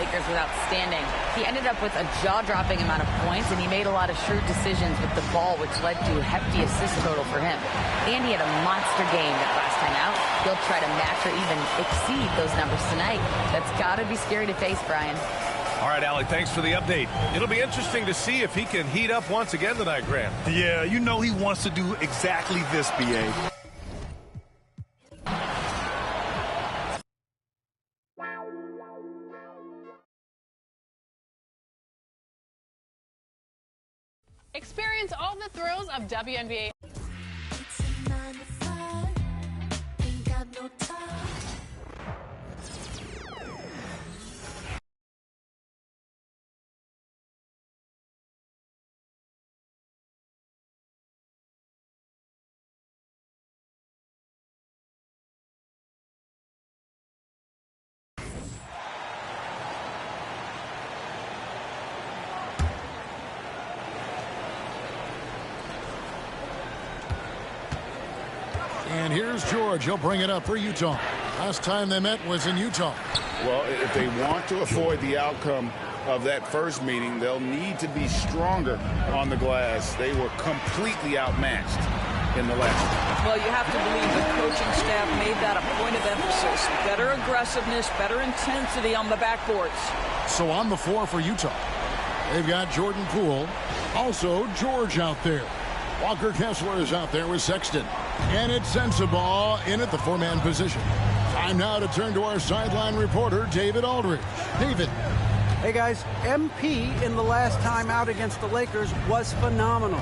Lakers was outstanding. He ended up with a jaw-dropping amount of points, and he made a lot of shrewd decisions with the ball, which led to a hefty assist total for him. And he had a monster game that last time out. He'll try to match or even exceed those numbers tonight. That's got to be scary to face, Brian. All right, Allie, thanks for the update. It'll be interesting to see if he can heat up once again tonight, Graham. Yeah, you know he wants to do exactly this, B.A. Experience all the thrills of WNBA. And here's George. He'll bring it up for Utah. Last time they met was in Utah. Well, if they want to avoid the outcome of that first meeting, they'll need to be stronger on the glass. They were completely outmatched in the last one. Well, you have to believe the coaching staff made that a point of emphasis. Better aggressiveness, better intensity on the backboards. So on the floor for Utah, they've got Jordan Poole. Also, George out there. Walker Kessler is out there with Sexton. And it's Sensabaugh in at the four-man position. Time now to turn to our sideline reporter, David Aldridge. David. Hey, guys. MP in the last time out against the Lakers was phenomenal.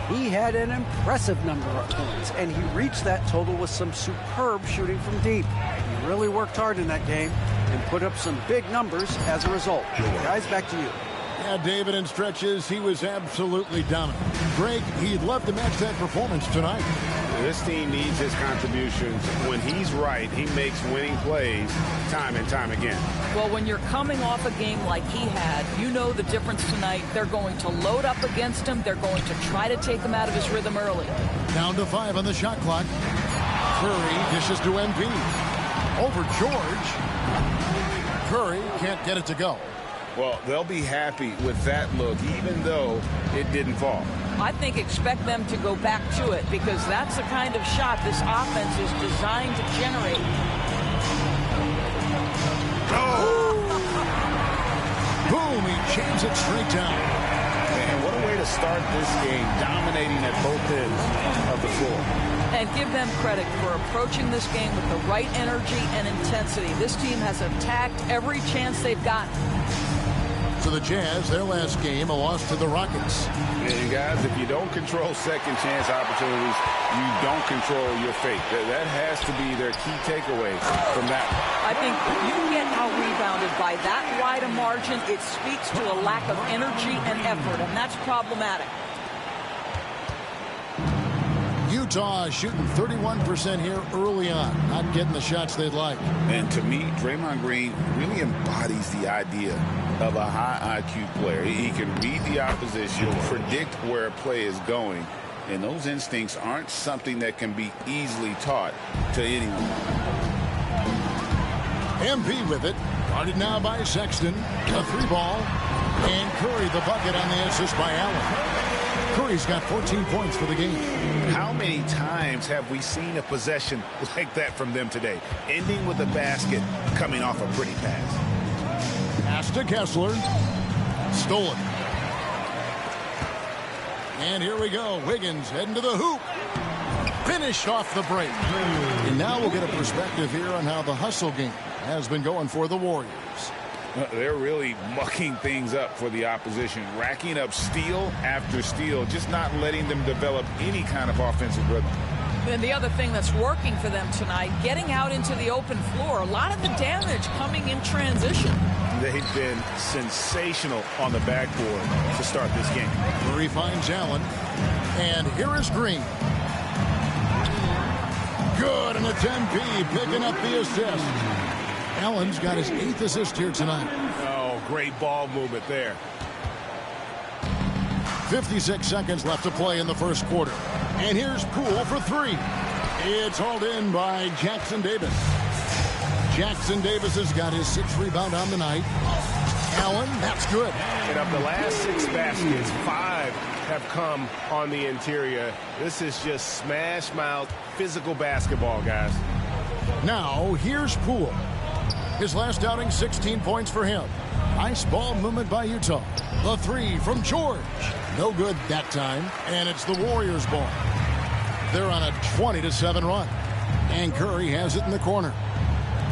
He had an impressive number of points, and he reached that total with some superb shooting from deep. He really worked hard in that game and put up some big numbers as a result. Guys, back to you. Yeah, David, in stretches, he was absolutely dominant. Greg, he'd love to match that performance tonight. This team needs his contributions. When he's right, he makes winning plays time and time again. Well, when you're coming off a game like he had, you know the difference tonight. They're going to load up against him. They're going to try to take him out of his rhythm early. Down to 5 on the shot clock. Curry dishes to MP. Over George. Curry can't get it to go. Well, they'll be happy with that look, even though it didn't fall. I think expect them to go back to it because that's the kind of shot this offense is designed to generate. Oh! Boom, he jams it straight down. And what a way to start this game, dominating at both ends of the floor. And give them credit for approaching this game with the right energy and intensity. This team has attacked every chance they've gotten. To the Jazz, their last game, a loss to the Rockets. And guys, if you don't control second chance opportunities, you don't control your fate. That has to be their key takeaway from that. I think if you get out-rebounded by that wide a margin, it speaks to a lack of energy and effort, and that's problematic. Utah shooting 31% here early on, not getting the shots they'd like. And to me, Draymond Green really embodies the idea of a high IQ player. He can read the opposition, predict where a play is going, and those instincts aren't something that can be easily taught to anyone. MP with it, guarded now by Sexton, a 3-ball, and Curry the bucket on the assist by Allen. Curry's got 14 points for the game. How many times have we seen a possession like that from them today? Ending with a basket, coming off a pretty pass. Pass to Kessler. Stolen. And here we go. Wiggins heading to the hoop. Finished off the break. And now we'll get a perspective here on how the hustle game has been going for the Warriors. They're really mucking things up for the opposition, racking up steal after steal, just not letting them develop any kind of offensive rhythm. And the other thing that's working for them tonight, getting out into the open floor, a lot of the damage coming in transition. They've been sensational on the backboard to start this game. Murray finds Allen, and here is Green. Good, and it's MP picking up the assist. Allen's got his 8th assist here tonight. Oh, great ball movement there. 56 seconds left to play in the first quarter. And here's Poole for 3. It's hauled in by Jackson Davis. Jackson Davis has got his 6th rebound on the night. Allen, that's good. And of the last 6 baskets, 5 have come on the interior. This is just smash mouth physical basketball, guys. Now, here's Poole. His last outing, 16 points for him. Nice ball movement by Utah. The three from George. No good that time, and it's the Warriors' ball. They're on a 20-7 run. And Curry has it in the corner.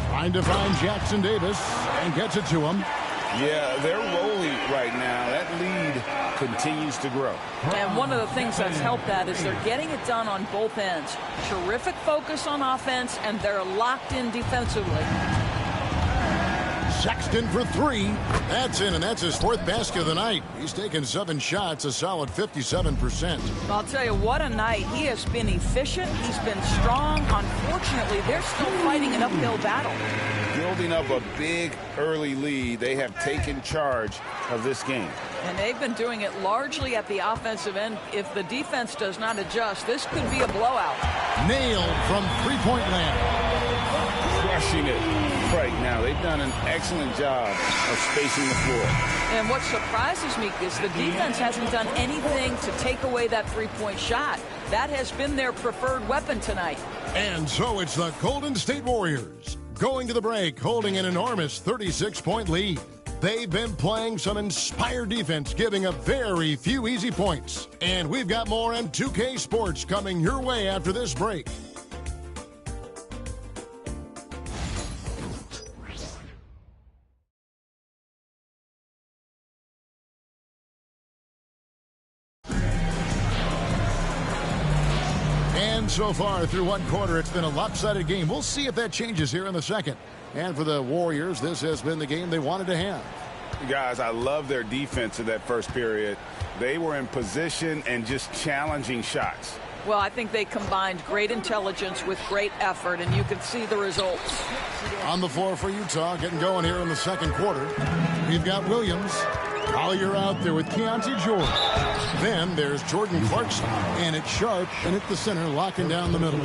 Trying to find Jackson Davis and gets it to him. Yeah, they're rolling right now. That lead continues to grow. And one of the things that's helped that is they're getting it done on both ends. Terrific focus on offense, and they're locked in defensively. Sexton for three. That's in, and that's his 4th basket of the night. He's taken 7 shots, a solid 57%. I'll tell you, what a night. He has been efficient. He's been strong. Unfortunately, they're still fighting an uphill battle. Building up a big early lead, they have taken charge of this game. And they've been doing it largely at the offensive end. If the defense does not adjust, this could be a blowout. Nailed from three-point land. Crushing it right now. They've done an excellent job of spacing the floor. And what surprises me is the defense hasn't done anything to take away that three-point shot. That has been their preferred weapon tonight. And so it's the Golden State Warriors going to the break, holding an enormous 36-point lead. They've been playing some inspired defense, giving up very few easy points. And we've got more N2K Sports coming your way after this break. And so far through one quarter, it's been a lopsided game. We'll see if that changes here in the second. And for the Warriors, this has been the game they wanted to have. Guys, I love their defense in that first period. They were in position and just challenging shots. Well, I think they combined great intelligence with great effort, and you can see the results. On the floor for Utah, getting going here in the second quarter. We've got Williams. Collier out there with Keontae George. Then there's Jordan Clarkson, and it's Sharp and at the center, locking down the middle.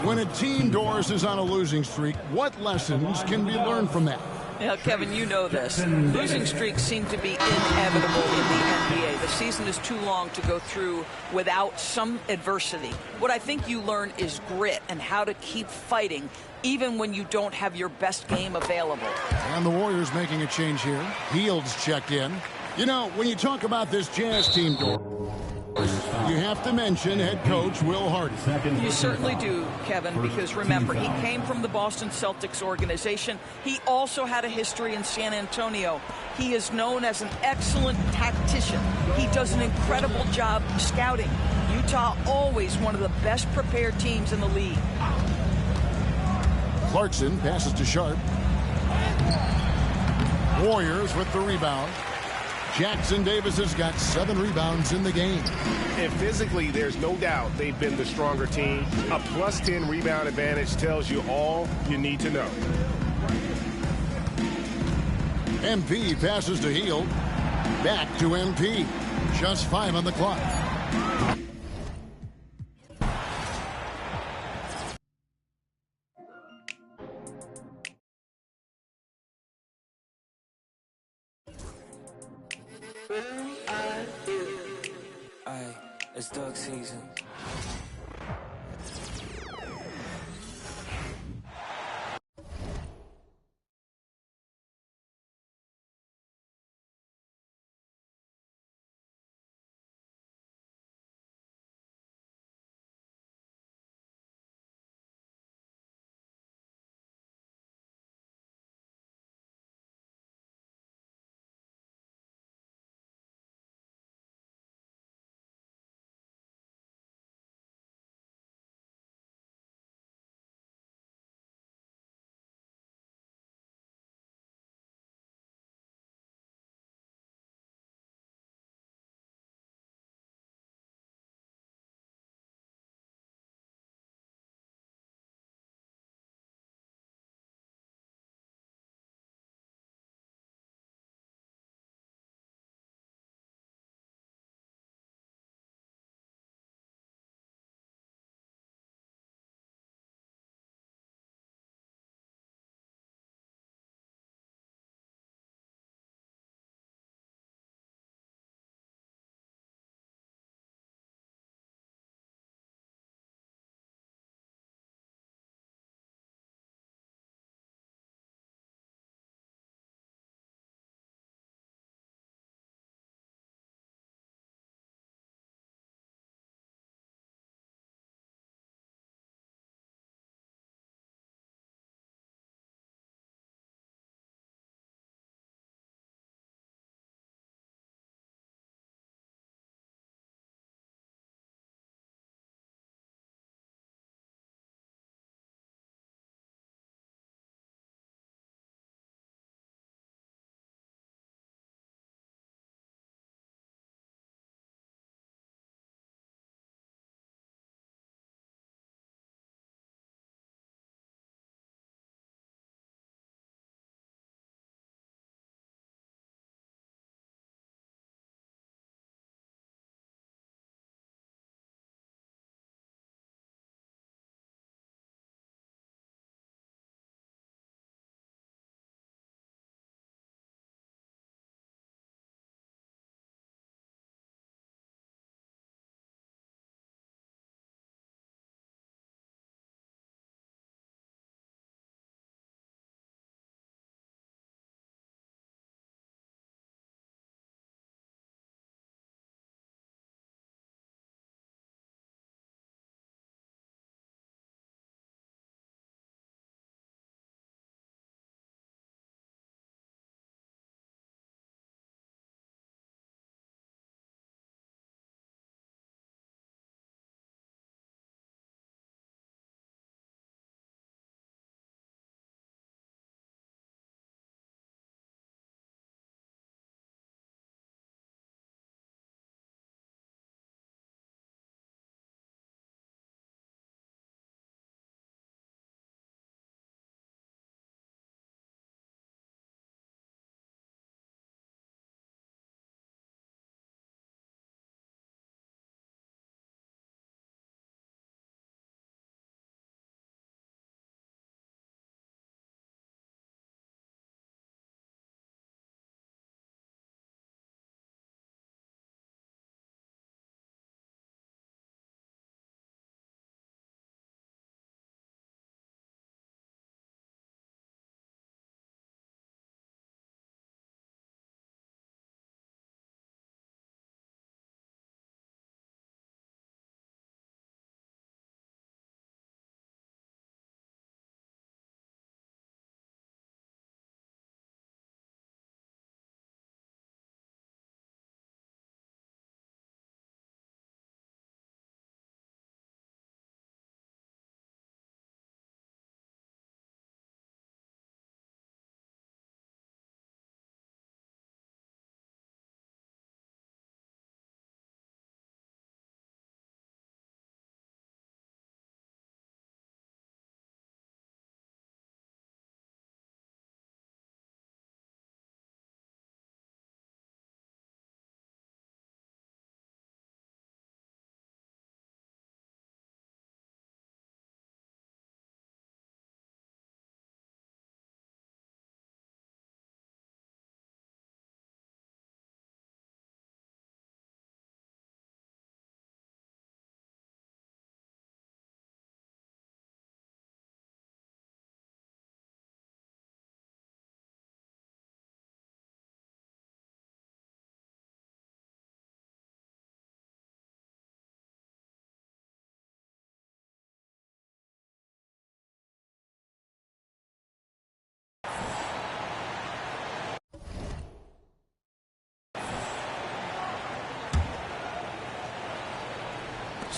When a team, Doris, is on a losing streak, what lessons can be learned from that? Yeah, Kevin, you know this. Losing streaks seem to be inevitable in the NBA. The season is too long to go through without some adversity. What I think you learn is grit and how to keep fighting even when you don't have your best game available. And the Warriors making a change here. Fields checked in. You know, when you talk about this Jazz team, you have to mention head coach Will Hardy. You certainly do, Kevin, because remember, he came from the Boston Celtics organization. He also had a history in San Antonio. He is known as an excellent tactician. He does an incredible job scouting. Utah always one of the best prepared teams in the league. Clarkson passes to Sharp. Warriors with the rebound. Jackson Davis has got 7 rebounds in the game. And physically, there's no doubt they've been the stronger team. A plus 10 rebound advantage tells you all you need to know. MP passes to Hield. Back to MP. Just 5 on the clock. It's dog season.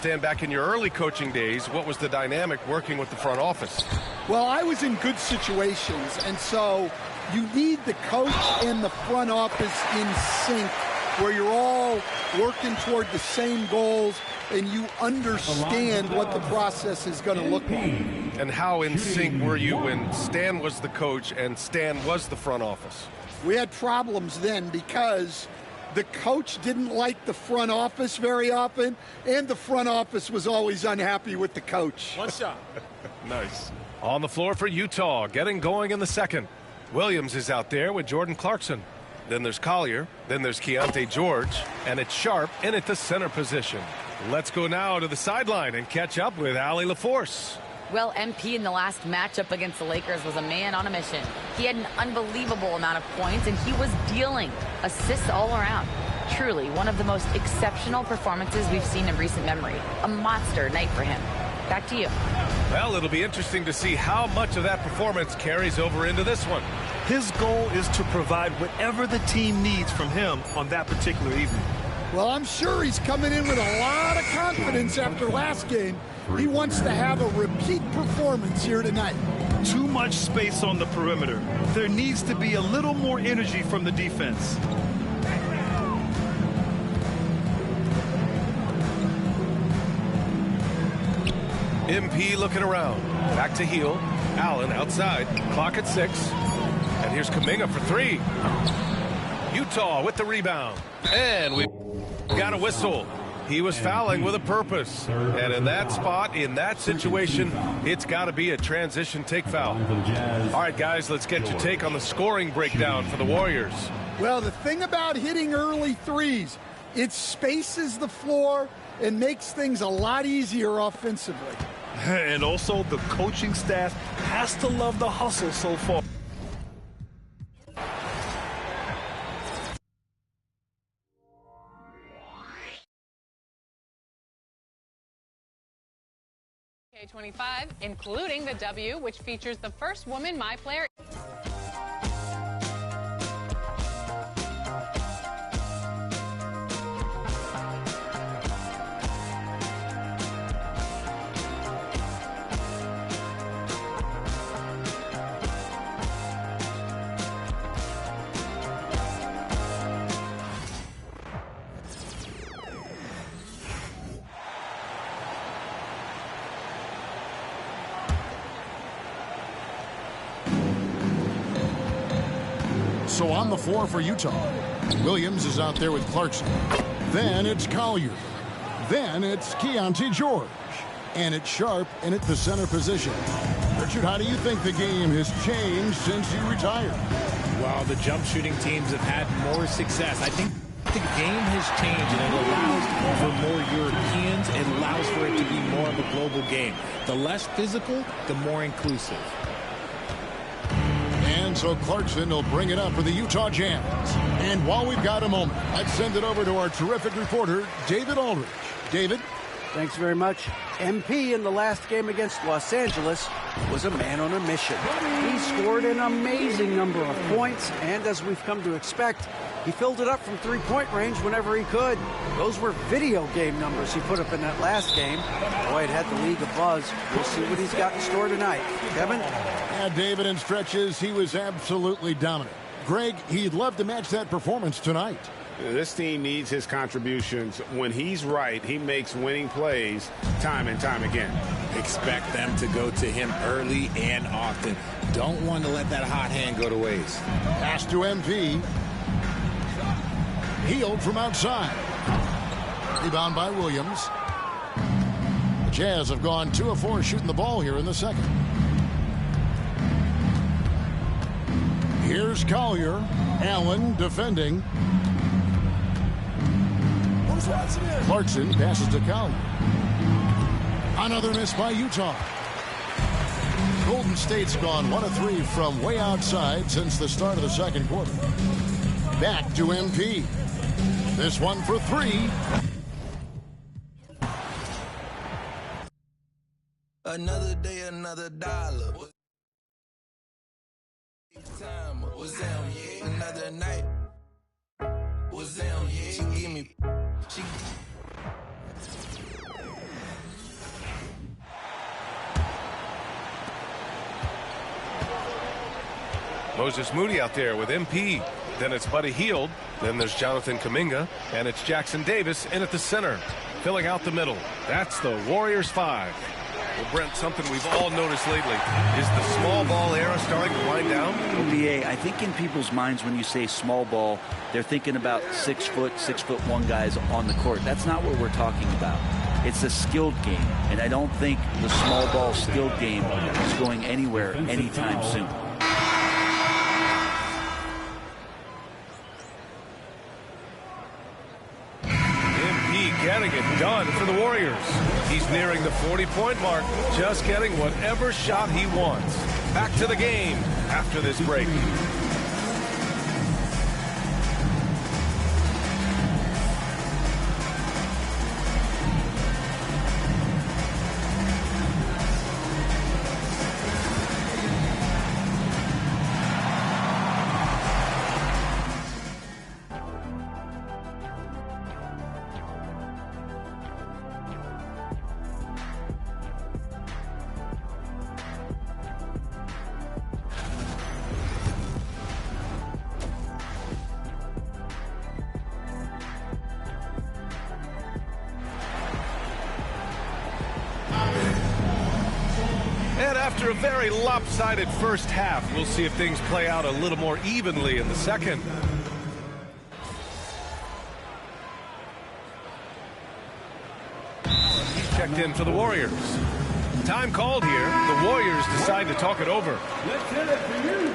Stan, back in your early coaching days, what was the dynamic working with the front office? Well, I was in good situations, and so you need the coach and the front office in sync, where you're all working toward the same goals and you understand what the process is going to look like. And how in sync were you when Stan was the coach and Stan was the front office? We had problems then because the coach didn't like the front office very often, and the front office was always unhappy with the coach. One shot. Nice. On the floor for Utah, getting going in the second. Williams is out there with Jordan Clarkson. Then there's Collier. Then there's Keontae George. And it's Sharp in at the center position. Let's go now to the sideline and catch up with Allie LaForce. Well, MP in the last matchup against the Lakers was a man on a mission. He had an unbelievable amount of points, and he was dealing assists all around. Truly, one of the most exceptional performances we've seen in recent memory. A monster night for him. Back to you. Well, it'll be interesting to see how much of that performance carries over into this one. His goal is to provide whatever the team needs from him on that particular evening. Well, I'm sure he's coming in with a lot of confidence after last game. He wants to have a repeat performance here tonight. Too much space on the perimeter. There needs to be a little more energy from the defense. MP looking around. Back to heel. Allen outside. Clock at 6. And here's Kuminga for 3. Utah with the rebound. And we got a whistle. He was fouling with a purpose. And in that spot, in that situation, it's got to be a transition take foul. All right, guys, let's get your take on the scoring breakdown for the Warriors. Well, the thing about hitting early threes, it spaces the floor and makes things a lot easier offensively. And also, the coaching staff has to love the hustle so far. Nba2k25, including the W, which features the first woman My Player. So on the floor for Utah, Williams is out there with Clarkson. Then it's Collier. Then it's Keontae George. And it's Sharp in at the center position. Richard, how do you think the game has changed since you retired? Well, the jump shooting teams have had more success. I think the game has changed, and it allows for more Europeans. It allows for it to be more of a global game. The less physical, the more inclusive. And so Clarkson will bring it up for the Utah Jazz. And while we've got a moment, let's send it over to our terrific reporter, David Aldridge. David? Thanks very much. MP in the last game against Los Angeles was a man on a mission. He scored an amazing number of points, and as we've come to expect, he filled it up from three-point range whenever he could. Those were video game numbers he put up in that last game. Boy, it had the league abuzz. We'll see what he's got in store tonight. Kevin? Yeah, David, in stretches, he was absolutely dominant. Greg, he'd love to match that performance tonight. This team needs his contributions. When he's right, he makes winning plays time and time again. Expect them to go to him early and often. Don't want to let that hot hand go to waste. Pass to MP. Healed from outside. Rebound by Williams. The Jazz have gone 2 of 4 shooting the ball here in the second. Here's Collier. Allen defending. Clarkson passes to Collier. Another miss by Utah. Golden State's gone 1 of 3 from way outside since the start of the second quarter. Back to MP. This one for 3. Another day, another dollar. Was them, yeah. Another night. Was them, yeah. She give me. Moses Moody out there with MP. Then it's Buddy Hield. Then there's Jonathan Kuminga. And it's Jackson Davis in at the center, filling out the middle. That's the Warriors 5. Well, Brent, something we've all noticed lately is the small ball era starting to wind down. OBA, I think in people's minds when you say small ball, they're thinking about 6 foot, 6'1" guys on the court. That's not what we're talking about. It's a skilled game, and I don't think the small ball skilled game is going anywhere anytime soon. Getting it done for the Warriors. He's nearing the 40-point mark, just getting whatever shot he wants. Back to the game after this break. And after a very lopsided first half, we'll see if things play out a little more evenly in the second. He's checked in for the Warriors. Time called here. The Warriors decide to talk it over. Let's hit it for you.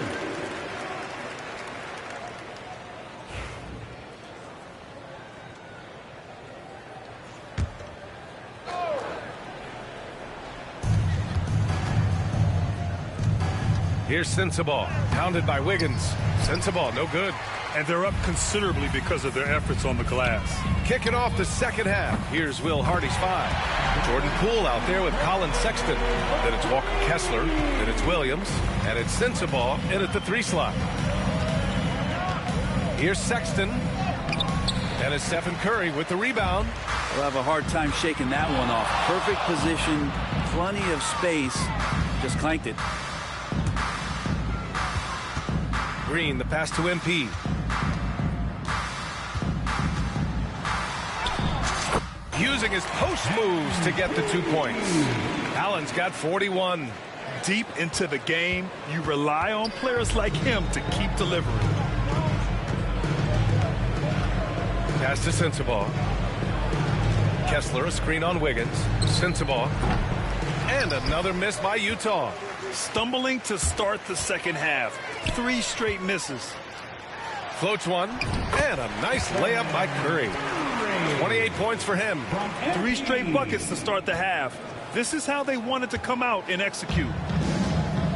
Here's Sensabaugh, pounded by Wiggins. Sensabaugh, no good. And they're up considerably because of their efforts on the glass. Kicking off the second half, here's Will Hardy's 5. Jordan Poole out there with Colin Sexton. Then it's Walker Kessler. Then it's Williams. And it's Sensabaugh in at the 3 slot. Here's Sexton. And it's Stephen Curry with the rebound. We'll have a hard time shaking that one off. Perfect position, plenty of space. Just clanked it. Green, the pass to MP. Using his post moves to get the 2 points. Allen's got 41. Deep into the game, you rely on players like him to keep delivering. Pass to Sensabaugh. Kessler, a screen on Wiggins. Sensabaugh. And another miss by Utah. Stumbling to start the second half. 3 straight misses. Floats one. And a nice layup by Curry. 28 points for him. 3 straight buckets to start the half. This is how they wanted to come out and execute.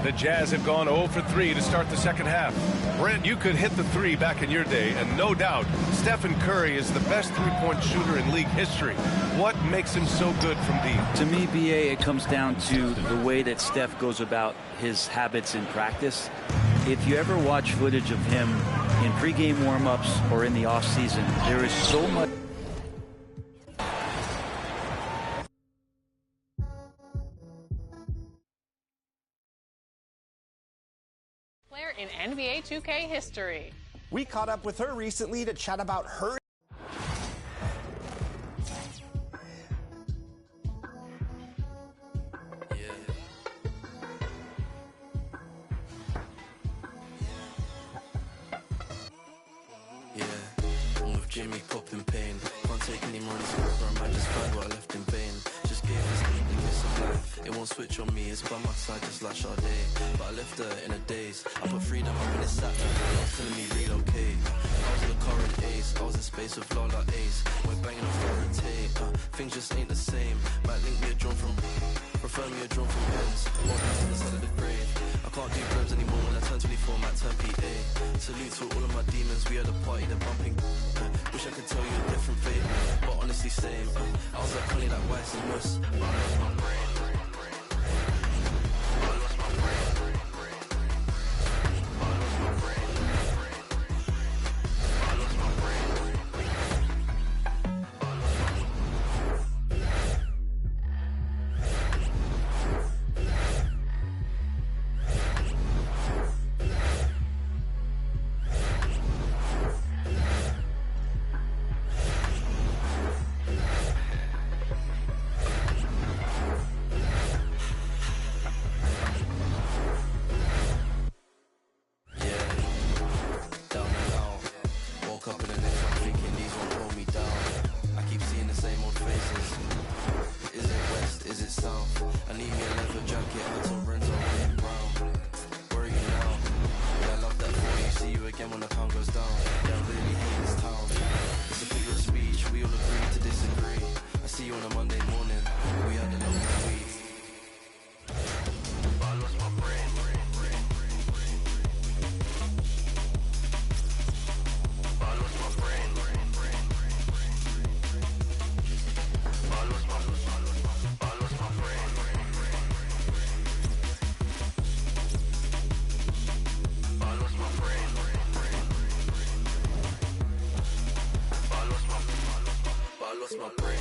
The Jazz have gone 0 for 3 to start the second half. Brent, you could hit the 3 back in your day, and no doubt, Stephen Curry is the best three-point shooter in league history. What makes him so good from deep? To me, BA, it comes down to the way that Steph goes about his habits in practice. If you ever watch footage of him in pregame warm-ups or in the offseason, there is so much. Player in NBA 2K history. We caught up with her recently to chat about her. Jimmy popping pain. Can't take any more forever. I might just find what I left in vain. Just gave this thing a kiss of life. It won't switch on me, it's by my side just like Sade. But I left her in a daze. I put freedom up in the sack. Now it's telling me relocate. I was in the current ace. I was in space with Lola Ace. We're banging off rotate. Things just ain't the same. Might link me a drone from. Prefer me a drone from ends. Walk to the side of the grave. I can't do verbs anymore when I turn 24, might turn PA. Salute to all of my demons, we had a party, they're bumping. Wish I could tell you a different fate, but honestly same. I was like Connie, like Weiss and Nuss. I lost my brain. I lost my brain. I lost my brain. I lost my brain. jacket until Renzo and Brown. Where are you now? Yeah, I love that for you. See you again when the pound goes down. Yeah, I really hate this town. It's a figure of speech. We all agree to disagree. I see you on a Monday morning. We had a long week. But I lost my brain. But I lost my brain. Lost my brain.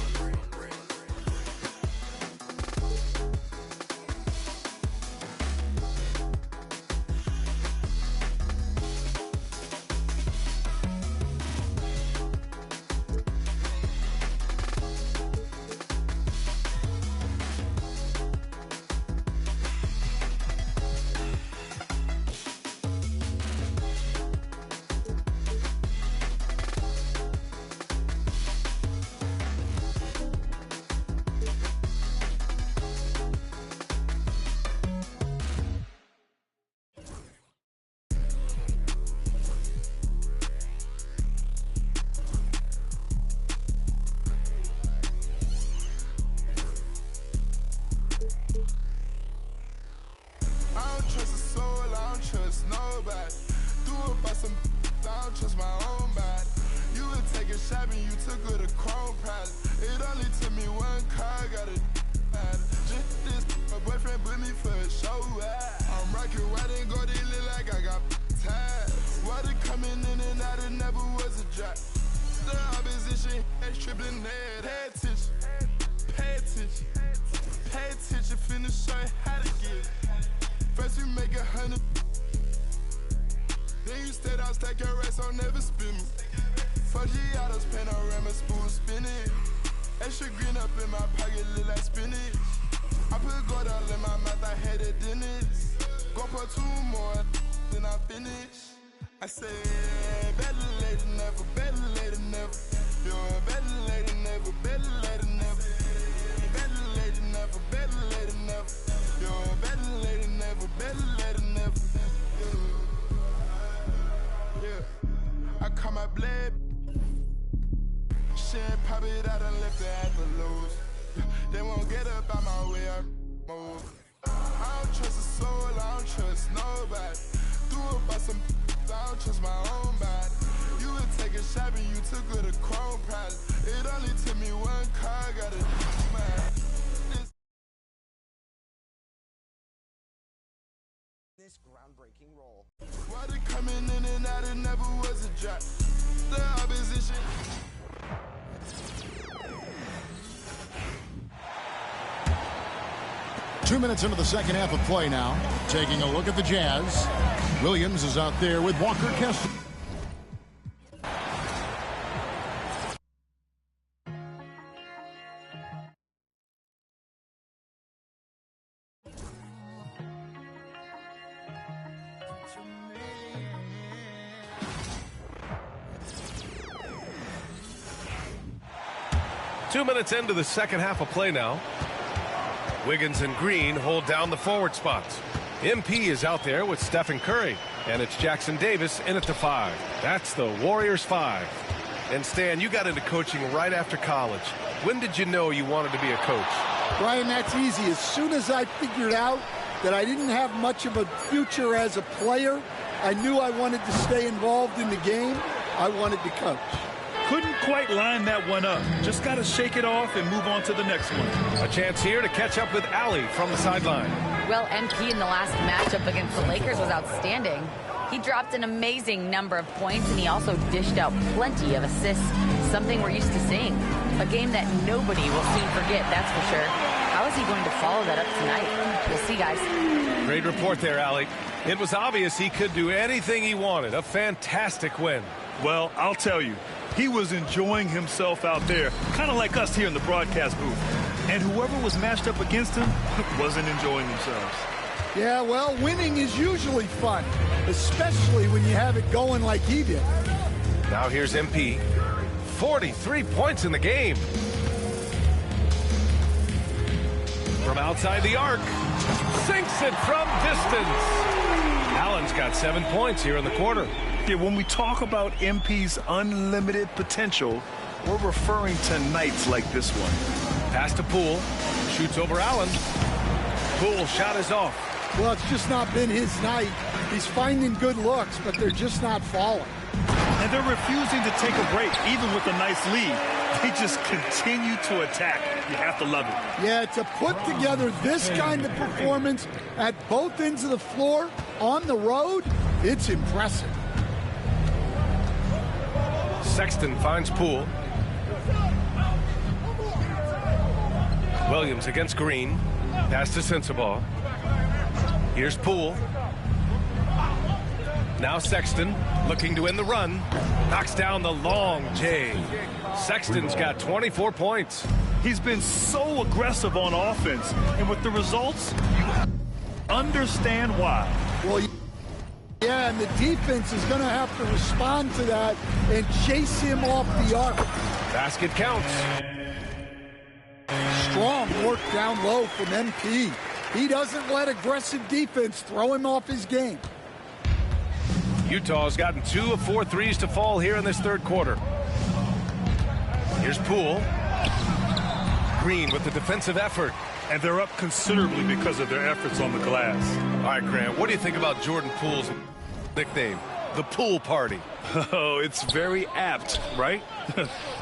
7, you took her to Chrome Palace. It only took me one car, got it. Just this, my boyfriend put me for a show. I'm rocking white and gold, it look like I got ties. Water coming in and out, it never was a drop. The opposition, tripling head. Pay attention, pay attention, pay attention. Finna show you how to get. First you make 100. Then you stay down, stack your rest, I'll never spin me. 4 Giottos, panorama, spoon spinning. Extra green up in my pocket, look like spinach. I put gold all in my mouth, I had a dentist. Go put 2 more, then I finish. I said, better later, never, better later, never. You're a better later, never, better later, never. Better later, never, better later, never. You're a better later, never, better later, never. Yeah, I call my blade. Shit, pop it out and left it at the lows. They won't get up out my way, I move. I don't trust a soul, I don't trust nobody. Threw up by some, I don't trust my own body. You would take a shot and you took her to Chrome Palace. It only took me one car, got it, man. This groundbreaking role. Water coming in and out, it never was a drop. The opposition. Two minutes into the second half of play now. Taking a look at the Jazz. Williams is out there with Walker Kessler. Two minutes into the second half of play now. Wiggins and Green hold down the forward spots. MP is out there with Stephen Curry, and it's Jackson Davis in at the 5. That's the Warriors 5. And Stan, you got into coaching right after college. When did you know you wanted to be a coach? Brian, that's easy. As soon as I figured out that I didn't have much of a future as a player, I knew I wanted to stay involved in the game. I wanted to coach. Couldn't quite line that one up. Just got to shake it off and move on to the next one. A chance here to catch up with Allie from the sideline. Well, MP in the last matchup against the Lakers was outstanding. He dropped an amazing number of points, and he also dished out plenty of assists, something we're used to seeing. A game that nobody will soon forget, that's for sure. How is he going to follow that up tonight? We'll see, guys. Great report there, Allie. It was obvious he could do anything he wanted. A fantastic win. Well, I'll tell you, he was enjoying himself out there, kind of like us here in the broadcast booth. And whoever was matched up against him wasn't enjoying themselves. Yeah, well, winning is usually fun, especially when you have it going like he did. Now here's MP. 43 points in the game. From outside the arc. Sinks it from distance. Allen's got 7 points here in the quarter. Yeah, when we talk about MP's unlimited potential, we're referring to nights like this one. Pass to Poole. Shoots over Allen. Poole shot is off. Well, it's just not been his night. He's finding good looks, but they're just not falling. And they're refusing to take a break, even with a nice lead. They just continue to attack. You have to love it. Yeah, to put together this kind of performance at both ends of the floor on the road, it's impressive. Sexton finds Poole. Williams against Green. Pass to Sensabaugh. Here's Poole. Now Sexton looking to end the run. Knocks down the long J. Sexton's got 24 points. He's been so aggressive on offense. And with the results, you understand why. Well, yeah, and the defense is going to have to respond to that and chase him off the arc. Basket counts. Strong work down low from MP. He doesn't let aggressive defense throw him off his game. Utah's gotten 2 of 4 threes to fall here in this third quarter. Here's Poole. Green with the defensive effort. And they're up considerably because of their efforts on the glass. All right, Grant, what do you think about Jordan Poole's nickname, the Pool Party? Oh, it's very apt, right?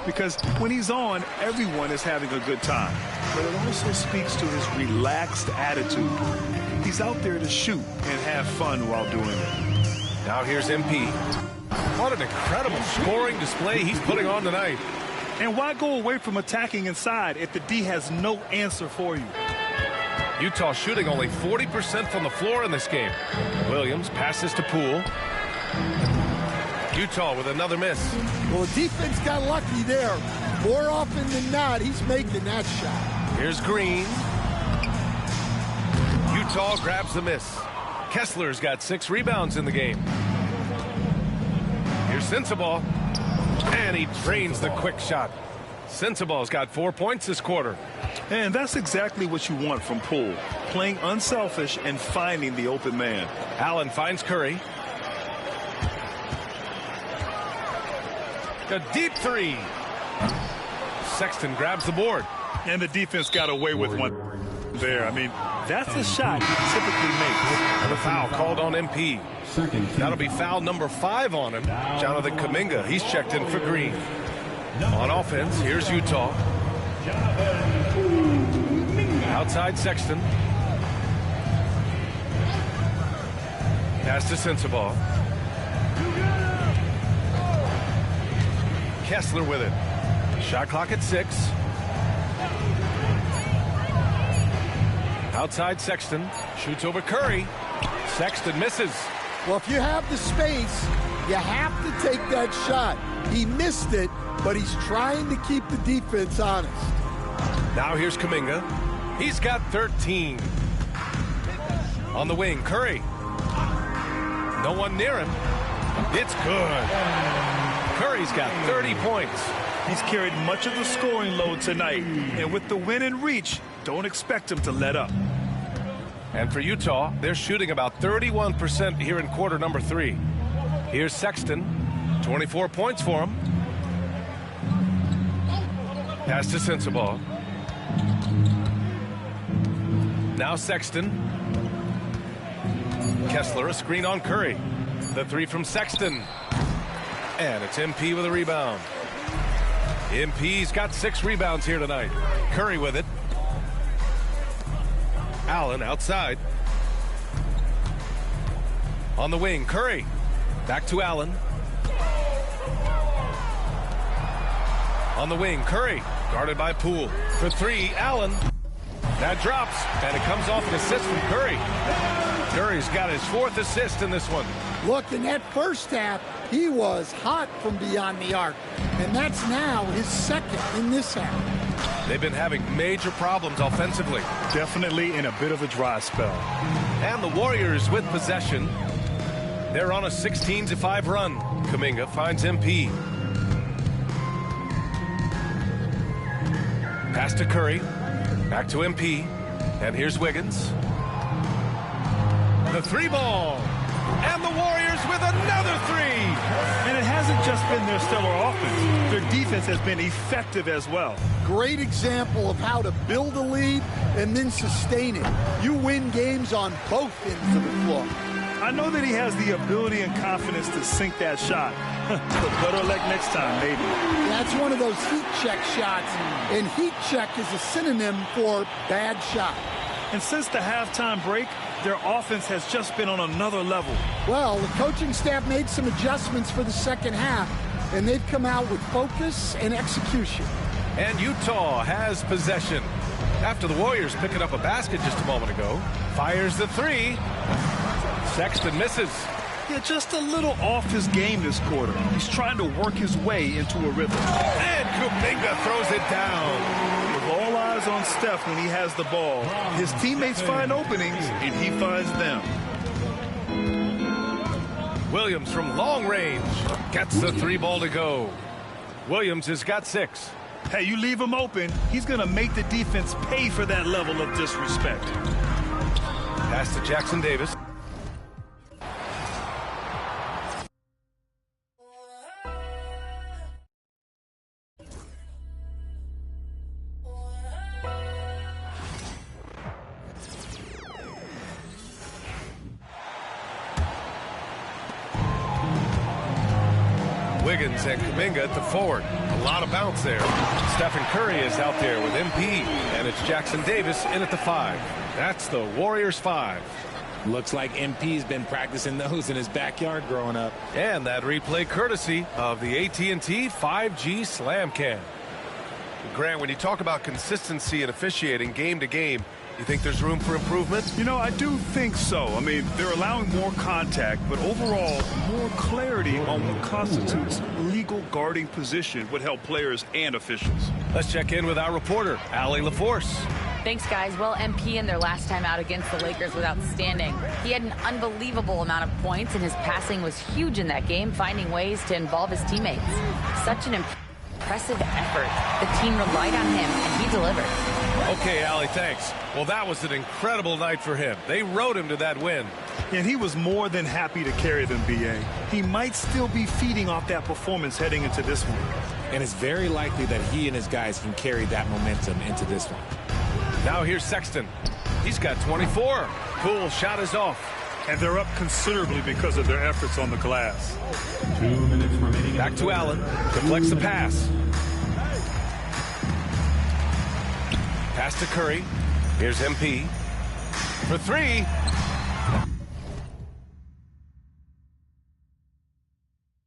Because when he's on, everyone is having a good time. But it also speaks to his relaxed attitude. He's out there to shoot and have fun while doing it. Now here's MP. What an incredible scoring display he's putting on tonight. And why go away from attacking inside if the D has no answer for you? Utah shooting only 40% from the floor in this game. Williams passes to Poole. Utah with another miss. Well, the defense got lucky there. More often than not, he's making that shot. Here's Green. Utah grabs the miss. Kessler's got 6 rebounds in the game. Here's Sensabaugh. And he drains the quick shot. Sensabaugh's got 4 points this quarter. And that's exactly what you want from Poole. Playing unselfish and finding the open man. Allen finds Curry. A deep three. Sexton grabs the board. And the defense got away with one there. I mean, that's a shot he typically makes. And a foul called on MP. That'll be foul number 5 on him. Jonathan Kuminga, he's checked in for Green. On offense, here's Utah. Outside Sexton. Pass to Sensabaugh. Kessler with it. Shot clock at 6. Outside Sexton. Shoots over Curry. Sexton misses. Well, if you have the space, you have to take that shot. He missed it, but he's trying to keep the defense honest. Now here's Kuminga. He's got 13. On the wing, Curry. No one near him. It's good. Curry's got 30 points. He's carried much of the scoring load tonight. And with the win in reach, don't expect him to let up. And for Utah, they're shooting about 31% here in quarter number 3. Here's Sexton. 24 points for him. Pass to Sensabaugh. Now Sexton. Kessler, a screen on Curry. The 3 from Sexton. And it's MP with a rebound. MP's got 6 rebounds here tonight. Curry with it. Allen outside. On the wing, Curry. Back to Allen. On the wing, Curry. Guarded by Poole. For 3, Allen. That drops, and it comes off an assist from Curry. Curry's got his 4th assist in this one. Look, in that first half, he was hot from beyond the arc. And that's now his 2nd in this half. They've been having major problems offensively. Definitely in a bit of a dry spell. And the Warriors with possession. They're on a 16-5 run. Kuminga finds MP. Pass to Curry. Back to MP. And here's Wiggins. The three ball. And the Warriors with another three. And it hasn't just been their stellar offense. Their defense has been effective as well. Great example of how to build a lead and then sustain it. You win games on both ends of the floor. I know that he has the ability and confidence to sink that shot. But better luck next time, maybe. That's one of those heat check shots. And heat check is a synonym for bad shot. And since the halftime break, their offense has just been on another level. Well, the coaching staff made some adjustments for the second half, and they've come out with focus and execution. And Utah has possession. After the Warriors picking up a basket just a moment ago, fires the three. Sexton misses. Yeah, just a little off his game this quarter. He's trying to work his way into a rhythm. And Kuminga throws it down. With all eyes on Steph when he has the ball, his teammates find openings, and he finds them. Williams from long range gets the three ball to go. Williams has got 6. Hey, you leave him open, he's going to make the defense pay for that level of disrespect. Pass to Jackson Davis. Wiggins and Kuminga at the forward. A lot of bounce there. Stephen Curry is out there with MP, and it's Jackson Davis in at the 5. That's the Warriors 5. Looks like MP's been practicing those in his backyard growing up. And that replay courtesy of the AT&T 5G Slam Cam. Grant, when you talk about consistency and officiating game to game, you think there's room for improvement? You know, I do think so. I mean, they're allowing more contact, but overall, more clarity on what constitutes legal guarding position would help players and officials. Let's check in with our reporter, Allie LaForce. Thanks, guys. Well, MP in their last time out against the Lakers was outstanding. He had an unbelievable amount of points, and his passing was huge in that game, finding ways to involve his teammates. Such an impressive effort. The team relied on him, and he delivered. Okay, Allie, thanks. Well, that was an incredible night for him. They rode him to that win. And he was more than happy to carry them, B.A. He might still be feeding off that performance heading into this one. And it's very likely that he and his guys can carry that momentum into this one. Now here's Sexton. He's got 24. Poole shot is off. And they're up considerably because of their efforts on the glass. 2 minutes remaining. Back to Allen. Deflects the pass. Pass to Curry. Here's MP. For 3.